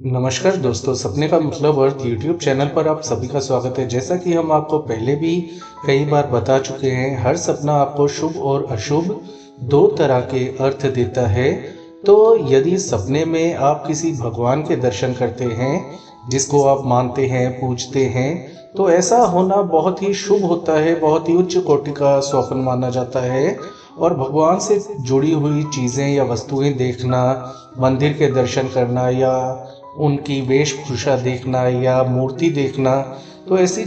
नमस्कार दोस्तों, सपने का मतलब अर्थ यूट्यूब चैनल पर आप सभी का स्वागत है। जैसा कि हम आपको पहले भी कई बार बता चुके हैं, हर सपना आपको शुभ और अशुभ दो तरह के अर्थ देता है। तो यदि सपने में आप किसी भगवान के दर्शन करते हैं जिसको आप मानते हैं, पूजते हैं, तो ऐसा होना बहुत ही शुभ होता है, बहुत ही उच्च कोटि का स्वप्न माना जाता है। और भगवान से जुड़ी हुई चीज़ें या वस्तुएं देखना, मंदिर के दर्शन करना या उनकी वेशभूषा देखना या मूर्ति देखना, तो ऐसी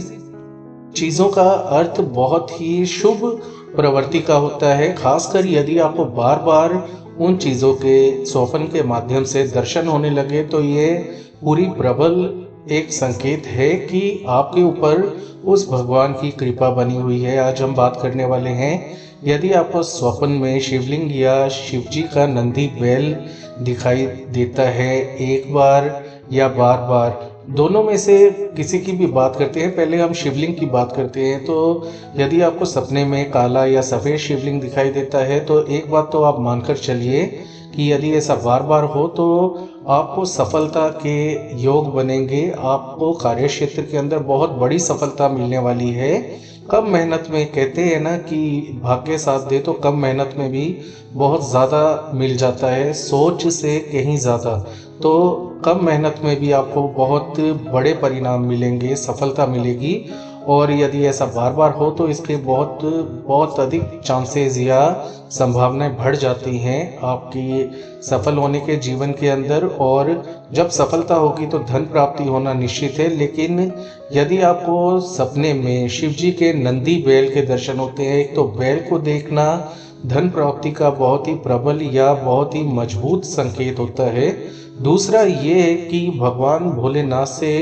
चीज़ों का अर्थ बहुत ही शुभ प्रवृत्ति का होता है। खासकर यदि आपको बार बार उन चीज़ों के स्वप्न के माध्यम से दर्शन होने लगे, तो ये पूरी प्रबल एक संकेत है कि आपके ऊपर उस भगवान की कृपा बनी हुई है। आज हम बात करने वाले हैं, यदि आपको स्वप्न में शिवलिंग या शिवजी का नंदी बैल दिखाई देता है एक बार या बार बार, दोनों में से किसी की भी बात करते हैं। पहले हम शिवलिंग की बात करते हैं। तो यदि आपको सपने में काला या सफ़ेद शिवलिंग दिखाई देता है, तो एक बात तो आप मानकर चलिए कि यदि ऐसा बार बार हो तो आपको सफलता के योग बनेंगे। आपको कार्य क्षेत्र के अंदर बहुत बड़ी सफलता मिलने वाली है। कम मेहनत में, कहते हैं ना कि भाग्य साथ दे, तो कम मेहनत में भी बहुत ज़्यादा मिल जाता है, सोच से कहीं ज़्यादा। तो कम मेहनत में भी आपको बहुत बड़े परिणाम मिलेंगे, सफलता मिलेगी। और यदि ऐसा बार बार हो तो इसके बहुत बहुत अधिक चांसेस या संभावनाएं बढ़ जाती हैं आपकी सफल होने के जीवन के अंदर। और जब सफलता होगी तो धन प्राप्ति होना निश्चित है। लेकिन यदि आपको सपने में शिव जी के नंदी बैल के दर्शन होते हैं, एक तो बैल को देखना धन प्राप्ति का बहुत ही प्रबल या बहुत ही मजबूत संकेत होता है। दूसरा ये है कि भगवान भोलेनाथ से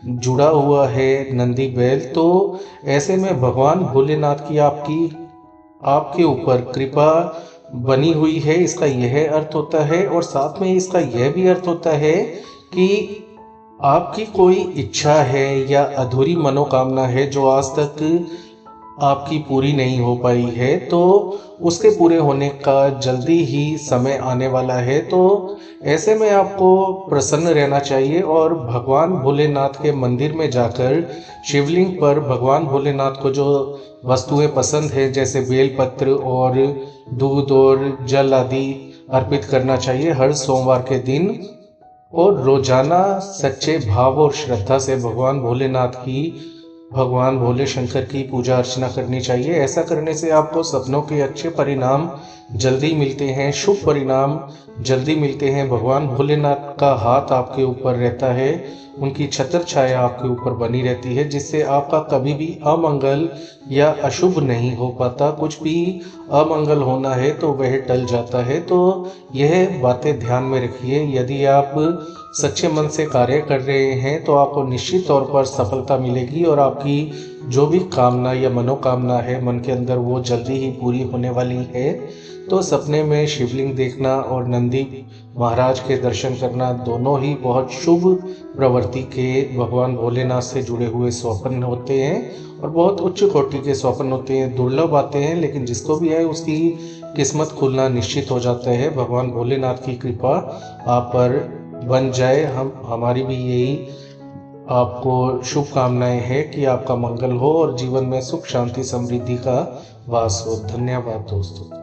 जुड़ा हुआ है नंदी बैल, तो ऐसे में भगवान भोलेनाथ की आपके ऊपर कृपा बनी हुई है, इसका यह अर्थ होता है। और साथ में इसका यह भी अर्थ होता है कि आपकी कोई इच्छा है या अधूरी मनोकामना है जो आज तक आपकी पूरी नहीं हो पाई है, तो उसके पूरे होने का जल्दी ही समय आने वाला है। तो ऐसे में आपको प्रसन्न रहना चाहिए और भगवान भोलेनाथ के मंदिर में जाकर शिवलिंग पर भगवान भोलेनाथ को जो वस्तुएं पसंद है, जैसे बेलपत्र और दूध और जल आदि अर्पित करना चाहिए हर सोमवार के दिन। और रोजाना सच्चे भाव और श्रद्धा से भगवान भोले शंकर की पूजा अर्चना करनी चाहिए। ऐसा करने से आपको सपनों के अच्छे परिणाम जल्दी मिलते हैं, शुभ परिणाम जल्दी मिलते हैं। भगवान भोलेनाथ का हाथ आपके ऊपर रहता है, उनकी छत्र छाया आपके ऊपर बनी रहती है, जिससे आपका कभी भी अमंगल या अशुभ नहीं हो पाता। कुछ भी अमंगल होना है तो वह टल जाता है। तो यह बातें ध्यान में रखिए। यदि आप सच्चे मन से कार्य कर रहे हैं तो आपको निश्चित तौर पर सफलता मिलेगी और आपकी जो भी कामना या मनोकामना है मन के अंदर, वो जल्दी ही पूरी होने वाली है। तो सपने में शिवलिंग देखना और नंदी महाराज के दर्शन करना दोनों ही बहुत शुभ प्रवृत्ति के भगवान भोलेनाथ से जुड़े हुए स्वप्न होते हैं और बहुत उच्च कोटि के स्वप्न होते हैं। दुर्लभ आते हैं, लेकिन जिसको भी है उसकी किस्मत खुलना निश्चित हो जाता है। भगवान भोलेनाथ की कृपा आप पर बन जाए। हमारी भी यही आपको शुभकामनाएं हैं कि आपका मंगल हो और जीवन में सुख शांति समृद्धि का वास हो। धन्यवाद दोस्तों।